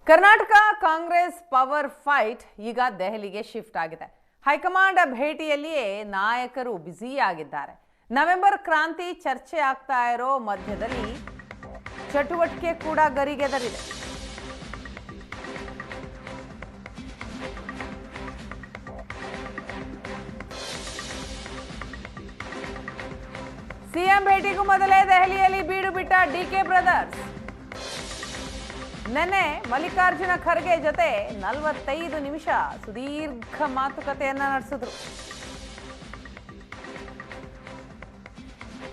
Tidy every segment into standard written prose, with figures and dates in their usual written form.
Karnataka Congress power fight ಈಗ ದೆಹಲಿಗೆ shift ಆಗಿದೆ. ಹೈಕಮಾಂಡ್ ಭೇಟಿಯಲ್ಲಿಯೇ ನಾಯಕರು ಬ್ಯುಸಿ ಆಗಿದ್ದಾರೆ. ನವೆಂಬರ್ ಕ್ರಾಂತಿ ಚರ್ಚೆ ಆಗ್ತಾ ಇರೋ ಮಧ್ಯದಲ್ಲಿ ಚಟುವಟಿಕೆ ಕೂಡ ಗರಿಗೆದರಿದೆ. ಸಿಎಂ ಭೇಟಿಗೂ ಮೊದಲೇ ದೆಹಲಿಯಲ್ಲಿ ಬೀಡು ಬಿಟ್ಟ ಡಿಕೆ ಬ್ರದರ್ಸ್. ನೆನ್ನೆ ಮಲ್ಲಿಕಾರ್ಜುನ ಖರ್ಗೆ ಜೊತೆ 45 ನಿಮಿಷ ಸುದೀರ್ಘ ಮಾತುಕತೆಯನ್ನ ನಡೆಸಿದ್ರು.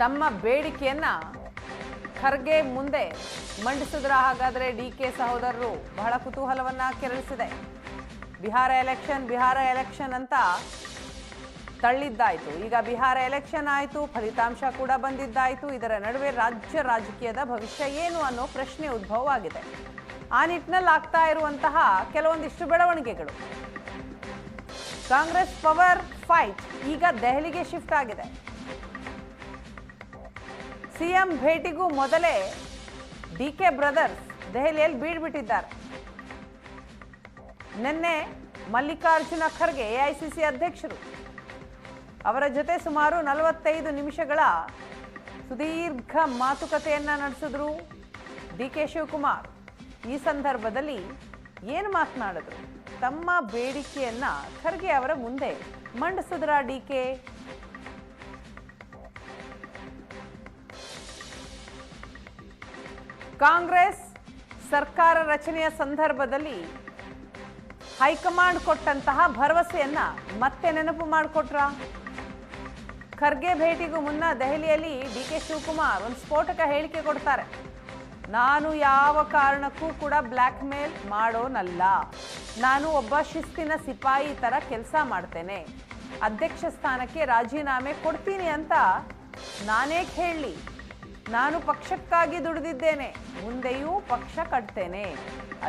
ತಮ್ಮ ಬೇಡಿಕೆಯನ್ನ ಖರ್ಗೆ ಮುಂದೆ ಮಂಡಿಸಿದ್ರ. ಹಾಗಾದ್ರೆ ಡಿಕೆ ಸಹೋದರರು ಬಹಳ ಕುತೂಹಲವನ್ನ ಕೆರಳಿಸಿದೆ. ಬಿಹಾರ ಎಲೆಕ್ಷನ್ ಅಂತ ತಳ್ಳಿದ್ದಾಯ್ತು. ಈಗ ಬಿಹಾರ ಎಲೆಕ್ಷನ್ ಆಯಿತು, ಫಲಿತಾಂಶ ಕೂಡ ಬಂದಿದ್ದಾಯಿತು. ಇದರ ನಡುವೆ ರಾಜ್ಯ ರಾಜಕೀಯದ ಭವಿಷ್ಯ ಏನು ಅನ್ನೋ ಪ್ರಶ್ನೆ ಉದ್ಭವವಾಗಿದೆ. ಆ ನಿಟ್ಟಿನಲ್ಲಿ ಆಗ್ತಾ ಇರುವಂತಹ ಕೆಲವೊಂದಿಷ್ಟು ಬೆಳವಣಿಗೆಗಳು. ಕಾಂಗ್ರೆಸ್ ಪವರ್ ಫೈಟ್ ಈಗ ದೆಹಲಿಗೆ ಶಿಫ್ಟ್ ಆಗಿದೆ. ಸಿಎಂ ಭೇಟಿಗೂ ಮೊದಲೇ ಡಿಕೆ ಬ್ರದರ್ಸ್ ದೆಹಲಿಯಲ್ಲಿ ಬೀಡ್ಬಿಟ್ಟಿದ್ದಾರೆ. ನಿನ್ನೆ ಮಲ್ಲಿಕಾರ್ಜುನ ಖರ್ಗೆ ಎಐಸಿಸಿ ಅಧ್ಯಕ್ಷರು ಅವರ ಜೊತೆ ಸುಮಾರು 45 ನಿಮಿಷಗಳ ಸುದೀರ್ಘ ಮಾತುಕತೆಯನ್ನ ನಡೆಸಿದ್ರು ಡಿಕೆ ಶಿವಕುಮಾರ್. ಈ ಸಂದರ್ಭದಲ್ಲಿ ಏನು ಮಾತನಾಡಿದ್ರು? ತಮ್ಮ ಬೇಡಿಕೆಯನ್ನ ಖರ್ಗೆ ಅವರ ಮುಂದೆ ಮಂಡಿಸಿದ್ರ ಡಿಕೆ. ಕಾಂಗ್ರೆಸ್ ಸರ್ಕಾರ ರಚನೆಯ ಸಂದರ್ಭದಲ್ಲಿ ಹೈಕಮಾಂಡ್ ಕೊಟ್ಟಂತಹ ಭರವಸೆಯನ್ನ ಮತ್ತೆ ನೆನಪು ಮಾಡಿಕೊಟ್ರ. ಖರ್ಗೆ ಭೇಟಿಗೂ ಮುನ್ನ ದೆಹಲಿಯಲ್ಲಿ ಡಿಕೆ ಶಿವಕುಮಾರ್ ಒಂದು ಸ್ಫೋಟಕ ಹೇಳಿಕೆ ಕೊಡ್ತಾರೆ. ನಾನು ಯಾವ ಕಾರಣಕ್ಕೂ ಕೂಡ ಬ್ಲ್ಯಾಕ್ ಮೇಲ್ ಮಾಡೋನಲ್ಲ. ನಾನು ಒಬ್ಬ ಶಿಸ್ತಿನ ಸಿಪಾಯಿ ತರ ಕೆಲಸ ಮಾಡ್ತೇನೆ. ಅಧ್ಯಕ್ಷ ಸ್ಥಾನಕ್ಕೆ ರಾಜೀನಾಮೆ ಕೊಡ್ತೀನಿ ಅಂತ ನಾನೇ ಹೇಳಿ. ನಾನು ಪಕ್ಷಕ್ಕಾಗಿ ದುಡಿದಿದ್ದೇನೆ, ಮುಂದೆಯೂ ಪಕ್ಷ ಕಟ್ತೇನೆ,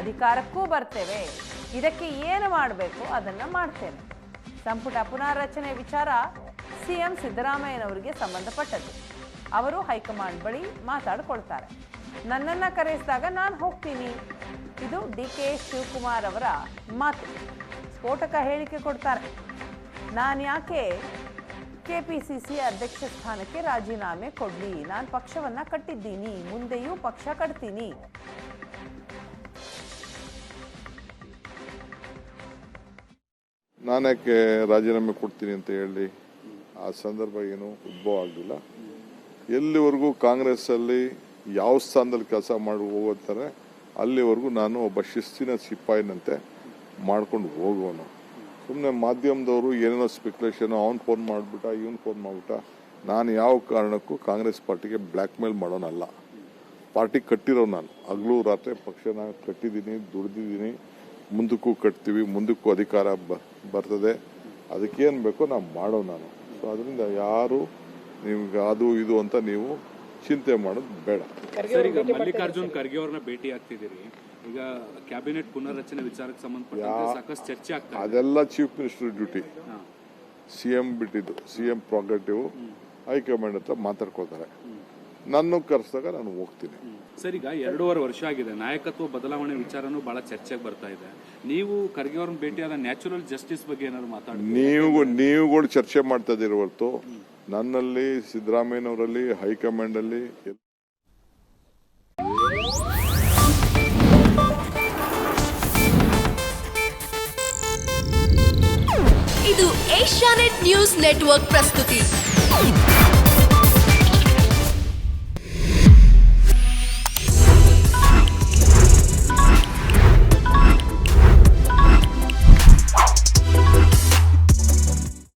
ಅಧಿಕಾರಕ್ಕೂ ಬರ್ತೇವೆ. ಇದಕ್ಕೆ ಏನು ಮಾಡಬೇಕು ಅದನ್ನ ಮಾಡ್ತೇನೆ. ಸಂಪುಟ ಪುನಾರಚನೆ ವಿಚಾರ ಸಿಎಂ ಸಿದ್ದರಾಮಯ್ಯನವರಿಗೆ ಸಂಬಂಧಪಟ್ಟದ್ದು. ಅವರು ಹೈಕಮಾಂಡ್ ಬಳಿ ಮಾತಾಡ್ಕೊಳ್ತಾರೆ. ನನ್ನನ್ನು ಕರೆಸಿದಾಗ ನಾನು ಹೋಗ್ತೀನಿ. ಇದು ಡಿಕೆ ಶಿವಕುಮಾರ್ ಅವರ ಮಾತು. ಸ್ಫೋಟಕ ಹೇಳಿಕೆ ಕೊಡ್ತಾರೆ. ನಾನು ಯಾಕೆ ಕೆಪಿಸಿಸಿ ಅಧ್ಯಕ್ಷ ಸ್ಥಾನಕ್ಕೆ ರಾಜೀನಾಮೆ ಕೊಡ್ಲಿ? ನಾನು ಪಕ್ಷವನ್ನ ಕಟ್ಟಿದ್ದೀನಿ, ಮುಂದೆಯೂ ಪಕ್ಷ ಕಟ್ತೀನಿ. ನಾನ್ಯಾಕೆ ರಾಜೀನಾಮೆ ಕೊಡ್ತೀನಿ ಅಂತ ಹೇಳಿ ಆ ಸಂದರ್ಭ ಏನು ಉದ್ಭವ ಆಗಲಿಲ್ಲ. ಎಲ್ಲಿವರೆಗೂ ಕಾಂಗ್ರೆಸ್ಸಲ್ಲಿ ಯಾವ ಸ್ಥಾನದಲ್ಲಿ ಕೆಲಸ ಮಾಡಿ ಹೋಗುತ್ತಾರೆ ಅಲ್ಲಿವರೆಗೂ ನಾನು ಒಬ್ಬ ಶಿಸ್ತಿನ ಸಿಪಾಯಿನಂತೆ ಮಾಡ್ಕೊಂಡು ಹೋಗೋನು. ಸುಮ್ಮನೆ ಮಾಧ್ಯಮದವರು ಏನೇನೋ ಸ್ಪೆಕ್ಯುಲೇಷನ್, ಅವ್ನು ಫೋನ್ ಮಾಡಿಬಿಟ್ಟ, ಇವನು ಫೋನ್ ಮಾಡಿಬಿಟ್ಟ. ನಾನು ಯಾವ ಕಾರಣಕ್ಕೂ ಕಾಂಗ್ರೆಸ್ ಪಾರ್ಟಿಗೆ ಬ್ಲ್ಯಾಕ್ ಮೇಲ್ ಮಾಡೋನಲ್ಲ. ಪಾರ್ಟಿ ಕಟ್ಟಿರೋ ನಾನು ಹಗಲು ರಾತ್ರಿ ಪಕ್ಷನ ಕಟ್ಟಿದ್ದೀನಿ, ದುಡ್ದಿದ್ದೀನಿ, ಮುಂದಕ್ಕೂ ಕಟ್ತೀವಿ, ಮುಂದಕ್ಕೂ ಅಧಿಕಾರ ಬರ್ತದೆ. ಅದಕ್ಕೇನು ಬೇಕೋ ನಾವು ಮಾಡೋ ನಾನು. ಸೊ ಅದರಿಂದ ಯಾರು ನಿಮ್ಗೆ ಅದು ಇದು ಅಂತ ನೀವು ಚಿಂತೆ ಮಾಡೋದು ಬೇಡ. ಮಲ್ಲಿಕಾರ್ಜುನ್ ಖರ್ಗೆ ಅವ್ರನ್ನ ಭೇಟಿ ಆಗ್ತಿದ್ದೀರಿ. ಈಗ ಕ್ಯಾಬಿನೆಟ್ ಪುನರ್ರಚನೆ ವಿಚಾರಕ್ಕೆ ಸಂಬಂಧಪಟ್ಟಂತೆ ಸಾಕಷ್ಟು ಚರ್ಚೆ ಆಗ್ತದೆ. ಅದೆಲ್ಲ ಚೀಫ್ ಮಿನಿಸ್ಟರ್ ಡ್ಯೂಟಿ. ಸಿಎಂ ಬಿಟ್ಟಿದ್ದು, ಸಿಎಂ ಪ್ರಾಗ್ರೆಟಿವ್ ಹೈಕಮಾಂಡ್ ಹತ್ರ ಮಾತಾಡ್ಕೊಳ್ತಾರೆ. ನನ್ನ ಕರೆಸಿದಾಗ ನಾನು ಹೋಗ್ತೀನಿ. ಸರ್, ಈಗ 2.5 ವರ್ಷ ಆಗಿದೆ. ನಾಯಕತ್ವ ಬದಲಾವಣೆ ವಿಚಾರನೂ ಬಹಳ ಚರ್ಚೆಗೆ ಬರ್ತಾ ಇದೆ. ನೀವು ಖರ್ಗೆ ಅವ್ರನ್ನ ಭೇಟಿಯಾದ ನ್ಯಾಚುರಲ್ ಜಸ್ಟಿಸ್ ಬಗ್ಗೆ ಏನಾದ್ರು ಮಾತಾಡಿ? ನೀವುಗಳು ಚರ್ಚೆ ಮಾಡ್ತಾ ಇದ್ದೀರಿ ಹೊರತು ನನ್ನಲ್ಲಿ, ಸಿದ್ದರಾಮಯ್ಯನವರಲ್ಲಿ, ಹೈಕಮಾಂಡ್ ಅಲ್ಲಿ ಇದು ಏಷ್ಯಾನೆಟ್ ನ್ಯೂಸ್ ನೆಟ್ವರ್ಕ್ ಪ್ರಸ್ತುತಿ.